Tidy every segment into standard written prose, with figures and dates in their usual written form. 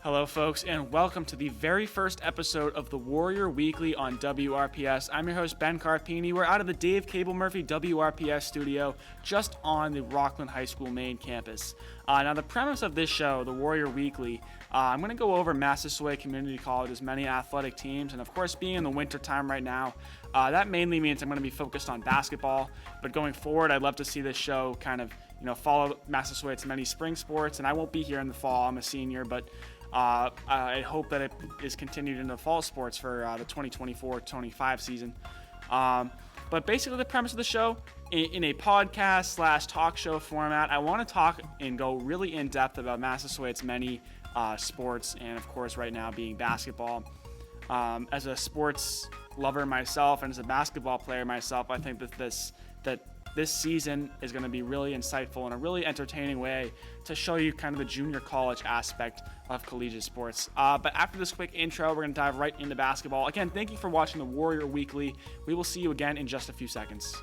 Hello, folks, and welcome to the very first episode of the Warrior Weekly on WRPS. I'm your host, Ben Carpine. We're out of the Dave Cable Murphy WRPS studio just on the Rockland High School main campus. Now, the premise of this show, the Warrior Weekly, I'm going to go over Massasoit Community College's many athletic teams, and of course, being in the winter time right now, that mainly means I'm going to be focused on basketball. But going forward, I'd love to see this show kind of, follow Massasoit's many spring sports, and I won't be here in the fall. I'm a senior, but I hope that it is continued into fall sports for the 2024-25 season. But basically the premise of the show, in a podcast / talk show format, I want to talk and go really in depth about Massasoit's many sports, and of course right now being basketball. As a sports lover myself and as a basketball player myself, I think that this season is going to be really insightful in a really entertaining way to show you kind of the junior college aspect of collegiate sports. But after this quick intro, we're going to dive right into basketball. Again, thank you for watching the Warrior Weekly. We will see you again in just a few seconds.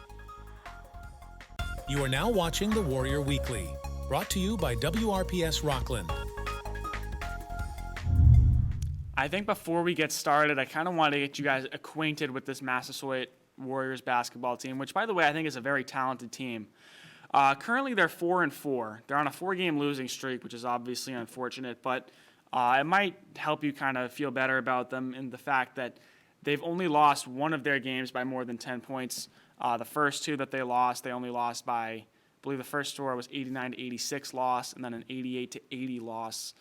You are now watching the Warrior Weekly, brought to you by WRPS Rockland. I think before we get started, I kind of want to get you guys acquainted with this Massasoit Warriors basketball team, which, by the way, I think is a very talented team. Currently, they're 4-4. They're on a 4-game losing streak, which is obviously unfortunate, but it might help you kind of feel better about them in the fact that they've only lost one of their games by more than 10 points. The first two that they only lost by, I believe the first score was 89-86 loss, and then an 88-80 loss.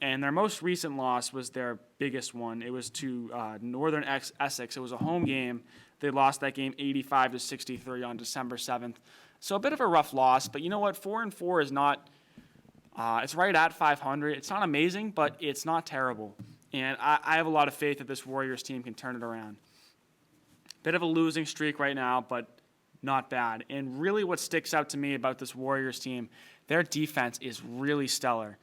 And their most recent loss was their biggest one. It was to Northern Essex. It was a home game. They lost that game 85-63 on December 7th. So a bit of a rough loss, but you know what? 4-4 is not. It's right at 500. It's not amazing, but it's not terrible. And I have a lot of faith that this Warriors team can turn it around. Bit of a losing streak right now, but not bad. And really, what sticks out to me about this Warriors team, their defense is really stellar.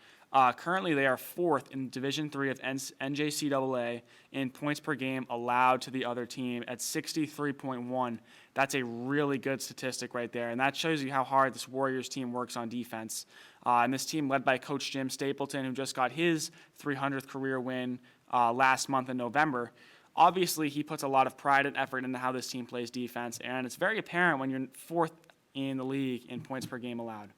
Currently, they are fourth in Division III of NJCAA in points per game allowed to the other team at 63.1. That's a really good statistic right there, and that shows you how hard this Warriors team works on defense. And this team led by Coach Jim Stapleton, who just got his 300th career win last month in November. Obviously, he puts a lot of pride and effort into how this team plays defense, and it's very apparent when you're fourth in the league in points per game allowed.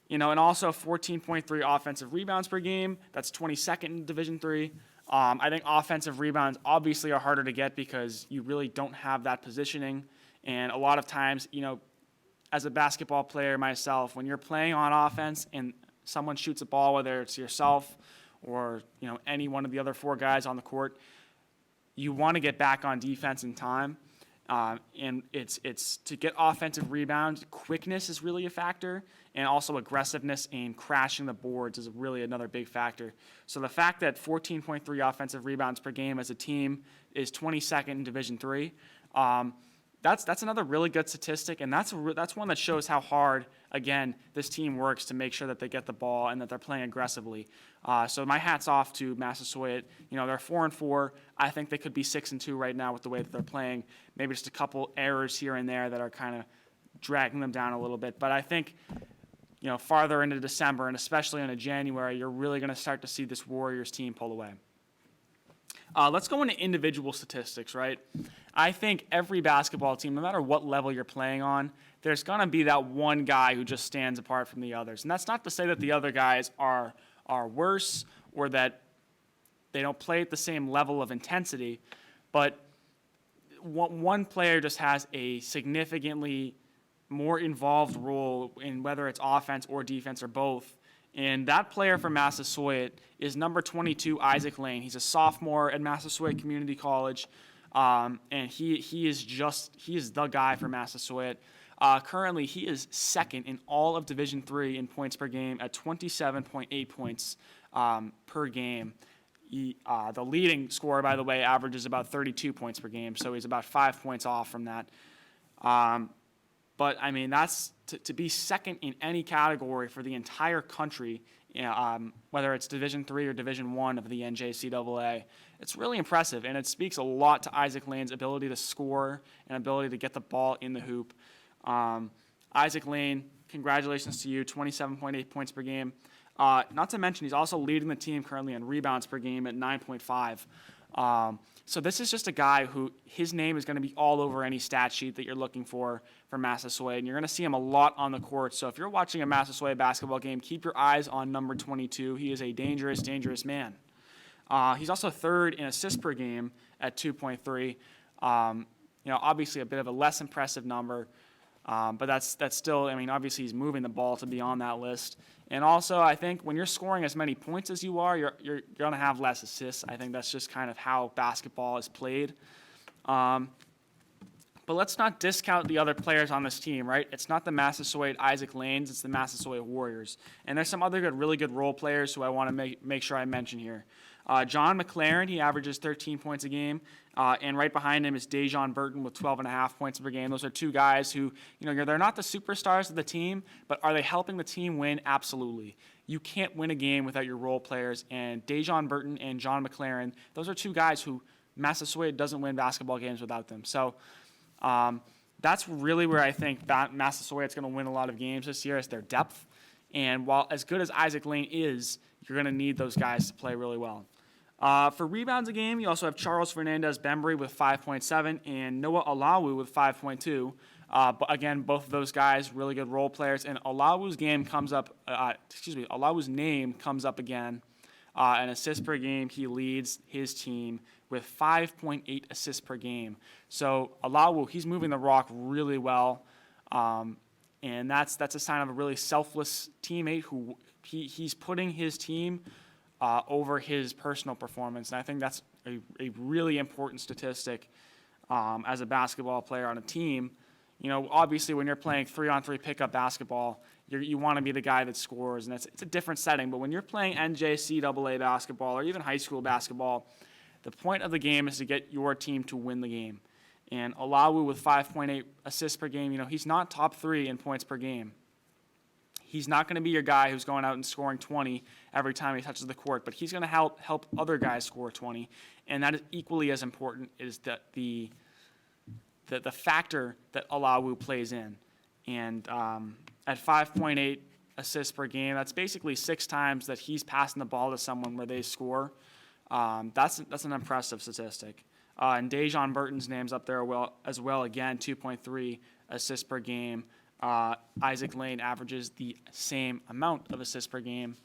And also 14.3 offensive rebounds per game. That's 22nd in Division III. I think offensive rebounds obviously are harder to get because you really don't have that positioning. And a lot of times, as a basketball player myself, when you're playing on offense and someone shoots a ball, whether it's yourself or, any one of the other four guys on the court, you want to get back on defense in time. And it's to get offensive rebounds, quickness is really a factor, and also aggressiveness and crashing the boards is really another big factor. So the fact that 14.3 offensive rebounds per game as a team is 22nd in Division III, that's another really good statistic, and that's one that shows how hard, again, this team works to make sure that they get the ball and that they're playing aggressively. So my hat's off to Massasoit. They're 4-4. I think they could be 6-2 right now with the way that they're playing. Maybe just a couple errors here and there that are kind of dragging them down a little bit. But I think, farther into December and especially into January, you're really going to start to see this Warriors team pull away. Let's go into individual statistics, right? I think every basketball team, no matter what level you're playing on, there's going to be that one guy who just stands apart from the others. And that's not to say that the other guys are worse or that they don't play at the same level of intensity, but one player just has a significantly more involved role in whether it's offense or defense or both. And that player for Massasoit is number 22, Isaac Lane. He's a sophomore at Massasoit Community College, and he is the guy for Massasoit. Currently, he is second in all of Division III in points per game at 27.8 points per game. The leading scorer, by the way, averages about 32 points per game, so he's about 5 points off from that. But, that's to be second in any category for the entire country, whether it's Division III or Division I of the NJCAA. It's really impressive, and it speaks a lot to Isaac Lane's ability to score and ability to get the ball in the hoop. Isaac Lane, congratulations to you, 27.8 points per game. Not to mention, he's also leading the team currently in rebounds per game at 9.5. So this is just a guy who his name is going to be all over any stat sheet that you're looking for Massasoit, and you're going to see him a lot on the court. So if you're watching a Massasoit basketball game, keep your eyes on number 22. He is a dangerous, dangerous man. He's also third in assists per game at 2.3. Obviously a bit of a less impressive number, but that's still, obviously he's moving the ball to be on that list. And also, I think when you're scoring as many points as you are, you're going to have less assists. I think that's just kind of how basketball is played. But let's not discount the other players on this team, right? It's not the Massasoit Isaac Lanes, it's the Massasoit Warriors. And there's some other really good role players who I want to make sure I mention here. John McLaren, he averages 13 points a game, and right behind him is Dejon Burton with 12.5 points per game. Those are two guys who, they're not the superstars of the team, but are they helping the team win? Absolutely. You can't win a game without your role players, and Dejon Burton and John McLaren, those are two guys who Massasoit doesn't win basketball games without them. So that's really where I think Massasoit's going to win a lot of games this year, is their depth. And while as good as Isaac Lane is, you're going to need those guys to play really well. For rebounds a game, you also have Charles Fernandez-Bembry with 5.7 and Noah Olawu with 5.2. But again, both of those guys, really good role players. And Olawu's name comes up again. In assists per game, he leads his team with 5.8 assists per game. So Olawu, he's moving the rock really well. And that's a sign of a really selfless teammate who he's putting his team over his personal performance. And I think that's a really important statistic as a basketball player on a team. Obviously when you're playing 3-on-3 pickup basketball, you want to be the guy that scores, and it's a different setting. But when you're playing NJCAA basketball or even high school basketball, the point of the game is to get your team to win the game. And Olawu with 5.8 assists per game, he's not top 3 in points per game. He's not going to be your guy who's going out and scoring 20 every time he touches the court, but he's going to help other guys score 20, and that is equally as important is that the factor that Olawu plays in. And at 5.8 assists per game, that's basically 6 times that he's passing the ball to someone where they score. That's an impressive statistic. And Dejon Burton's name's up there as well. Again, 2.3 assists per game. Isaac Lane averages the same amount of assists per game.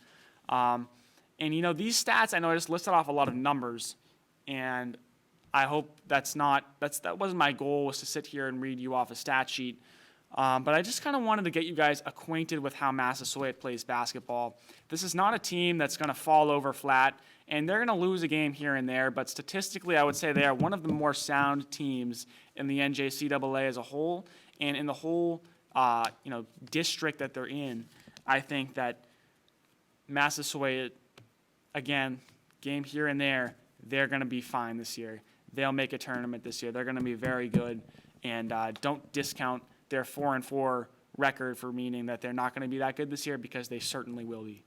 And these stats, I know I just listed off a lot of numbers, and I hope that wasn't my goal, was to sit here and read you off a stat sheet. But I just kind of wanted to get you guys acquainted with how Massasoit plays basketball. This is not a team that's going to fall over flat, and they're going to lose a game here and there, but statistically I would say they are one of the more sound teams in the NJCAA as a whole, and in the whole district that they're in. I think that Massasoit, again, game here and there, they're going to be fine this year. They'll make a tournament this year. They're going to be very good, and don't discount their 4-4 record for meaning that they're not going to be that good this year, because they certainly will be.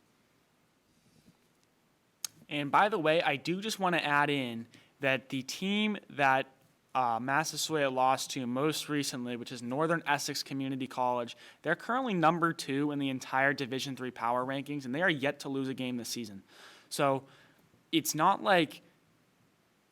And by the way, I do just want to add in that the team that Massasoit lost to most recently, which is Northern Essex Community College, they're currently number 2 in the entire Division III power rankings, and they are yet to lose a game this season. So it's not like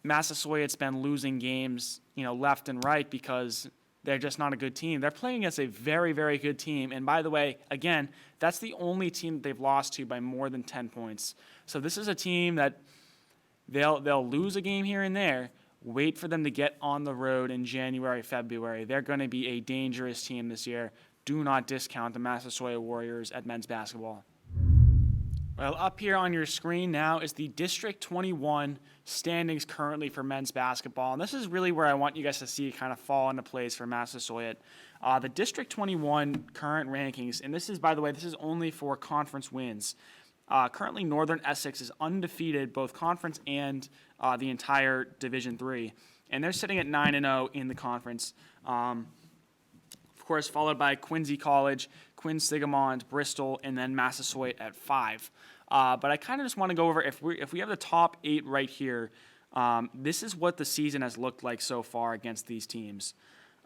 Massasoit's been losing games, left and right because they're just not a good team. They're playing against a very, very good team. And by the way, again, that's the only team that they've lost to by more than 10 points. So this is a team that they'll lose a game here and there. Wait for them to get on the road in January, February. They're going to be a dangerous team this year. Do not discount the Massasoit Warriors at men's basketball. Well, up here on your screen now is the District 21 standings currently for men's basketball. And this is really where I want you guys to see kind of fall into place for Massasoit. The District 21 current rankings, and this is, by the way, this is only for conference wins. Currently, Northern Essex is undefeated, both conference and the entire Division III. And they're sitting at 9-0 in the conference. Of course, followed by Quincy College, Quinsigamond, Bristol, and then Massasoit at 5. But I kind of just want to go over, if we have the top 8 right here, this is what the season has looked like so far against these teams.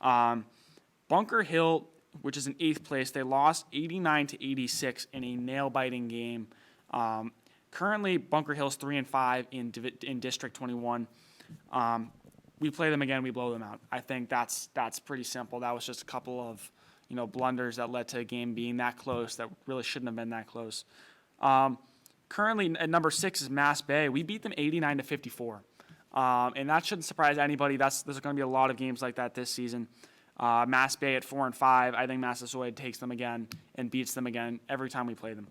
Bunker Hill, which is in 8th place, they lost 89-86 in a nail-biting game. Currently, Bunker Hill's 3-5 in District 21. We play them again, we blow them out. I think that's pretty simple. That was just a couple of blunders that led to a game being that close that really shouldn't have been that close. Currently at number 6 is Mass Bay. We beat them 89-54, and that shouldn't surprise anybody. There's going to be a lot of games like that this season. Mass Bay at 4-5. I think Massasoit takes them again and beats them again every time we play them.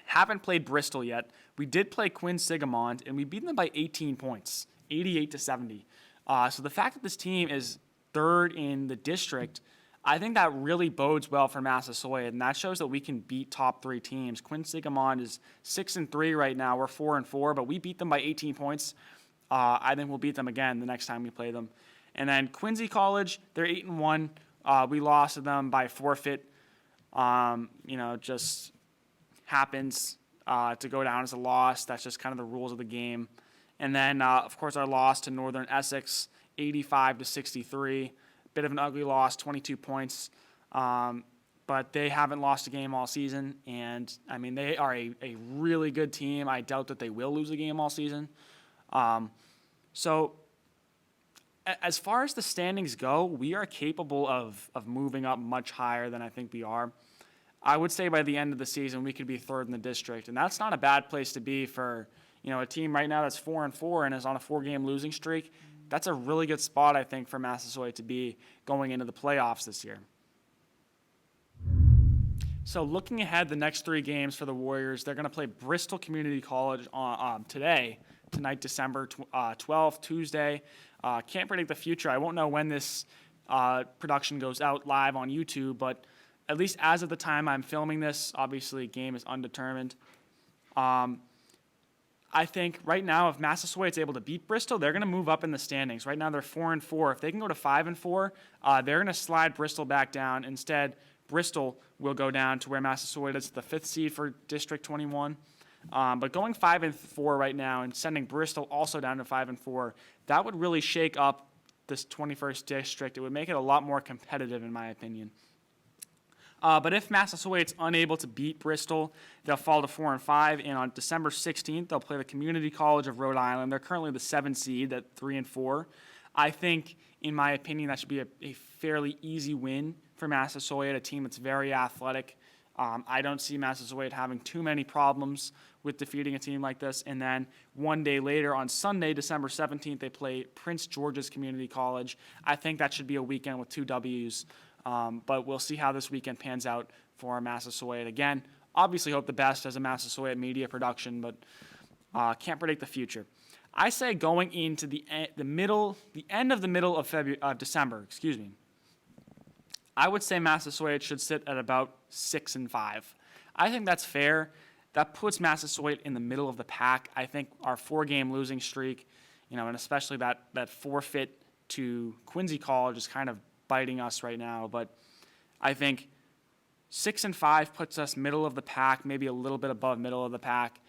Haven't played Bristol yet. We did play Quinsigamond, and we beat them by 18 points, 88-70. So the fact that this team is third in the district, I think that really bodes well for Massasoit, and that shows that we can beat top 3 teams. Quinsigamond is 6-3 right now. We're 4-4, but we beat them by 18 points. I think we'll beat them again the next time we play them. And then Quincy College, they're 8-1. We lost to them by forfeit. Just happens to go down as a loss. That's just kind of the rules of the game. And then, of course, our loss to Northern Essex, 85-63. Bit of an ugly loss, 22 points. But they haven't lost a game all season. And, they are a really good team. I doubt that they will lose a game all season. So as far as the standings go, we are capable of moving up much higher than I think we are. I would say by the end of the season, we could be third in the district. And that's not a bad place to be for a team right now that's 4-4 and is on a 4-game losing streak. That's a really good spot, I think, for Massasoit to be going into the playoffs this year. So looking ahead, the next 3 games for the Warriors, they're going to play Bristol Community College tonight, December 12th, Tuesday. Can't predict the future. I won't know when this production goes out live on YouTube, but at least as of the time I'm filming this, obviously game is undetermined. I think right now, if Massasoit's able to beat Bristol, they're going to move up in the standings. Right now, they're 4-4. If they can go to 5-4, they're going to slide Bristol back down. Instead, Bristol will go down to where Massasoit is the 5th seed for District 21. But going 5-4 right now and sending Bristol also down to 5-4, that would really shake up this 21st district. It would make it a lot more competitive, in my opinion. But if Massasoit's unable to beat Bristol, they'll fall to 4-5, and on December 16th, they'll play the Community College of Rhode Island. They're currently the 7th seed at 3-4. I think, in my opinion, that should be a fairly easy win for Massasoit, a team that's very athletic. I don't see Massasoit having too many problems with defeating a team like this. And then one day later, on Sunday, December 17th, they play Prince George's Community College. I think that should be a weekend with 2 W's. But we'll see how this weekend pans out for Massasoit. Again, obviously hope the best as a Massasoit media production, but can't predict the future. I say going into the end of the middle of December, I would say Massasoit should sit at about 6-5. I think that's fair. That puts Massasoit in the middle of the pack. I think our 4-game losing streak, and especially that forfeit to Quincy College is kind of biting us right now. But I think 6-5 puts us middle of the pack, maybe a little bit above middle of the pack.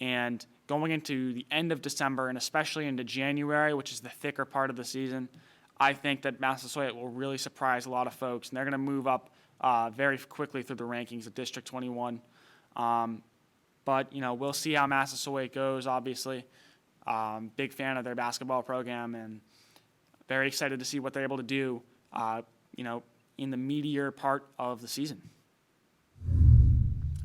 And going into the end of December and especially into January, which is the thicker part of the season, I think that Massasoit will really surprise a lot of folks, and they're going to move up very quickly through the rankings of District 21. But we'll see how Massasoit goes, obviously. Big fan of their basketball program, and very excited to see what they're able to do, in the meatier part of the season.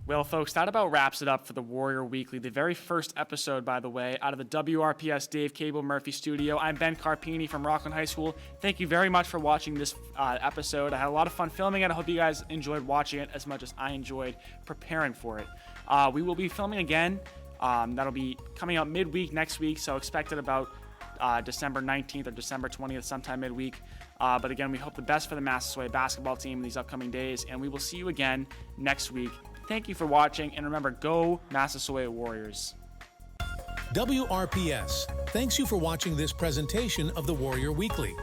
Well, folks, that about wraps it up for the Warrior Weekly, the very first episode, by the way, out of the WRPS Dave Cable Murphy studio. I'm Ben Carpine from Rockland High School. Thank you very much for watching this episode. I had a lot of fun filming it. I hope you guys enjoyed watching it as much as I enjoyed preparing for it. We will be filming again. That'll be coming out midweek next week, so expect it about December 19th or December 20th, sometime midweek. But again, we hope the best for the Massasoit basketball team in these upcoming days, and we will see you again next week. Thank you for watching, and remember, go Massasoit Warriors. WRPS thanks you for watching this presentation of the Warrior Weekly.